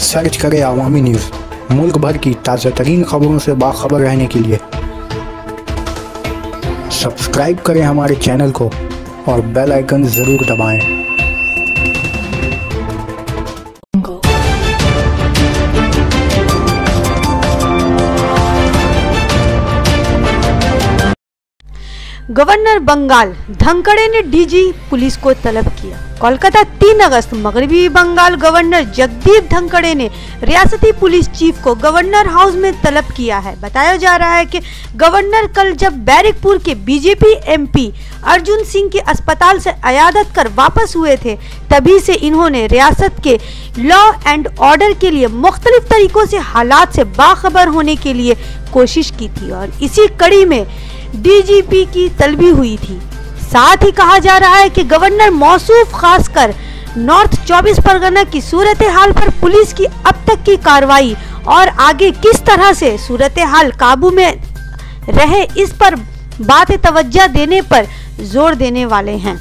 Search करें अवामी news. मुल्क भर की ताज़ा तरीन खबरों से बाखबर रहने के लिए सब्सक्राइब करें हमारे चैनल को और बेल आइकन ज़रूर दबाएं। गवर्नर बंगाल धनखड़ ने डीजी पुलिस को तलब किया। कोलकाता 3 अगस्त मगरबी बंगाल गवर्नर जगदीप धनखड़ ने रियासती पुलिस चीफ को गवर्नर हाउस में तलब किया है। बताया जा रहा है कि गवर्नर कल जब बैरकपुर के बीजेपी एमपी अर्जुन सिंह के अस्पताल से अयादत कर वापस हुए थे, तभी से इन्होंने रियासत के लॉ एंड ऑर्डर के लिए मुख्तलिफ तरीकों से हालात से बाखबर होने के लिए कोशिश की थी और इसी कड़ी में डीजीपी की तलबी हुई थी। साथ ही कहा जा रहा है कि गवर्नर मौसूफ खासकर नॉर्थ 24 परगना की सूरत हाल पर पुलिस की अब तक की कार्रवाई और आगे किस तरह से सूरत हाल काबू में रहे, इस पर बात तवज्जो देने पर जोर देने वाले हैं।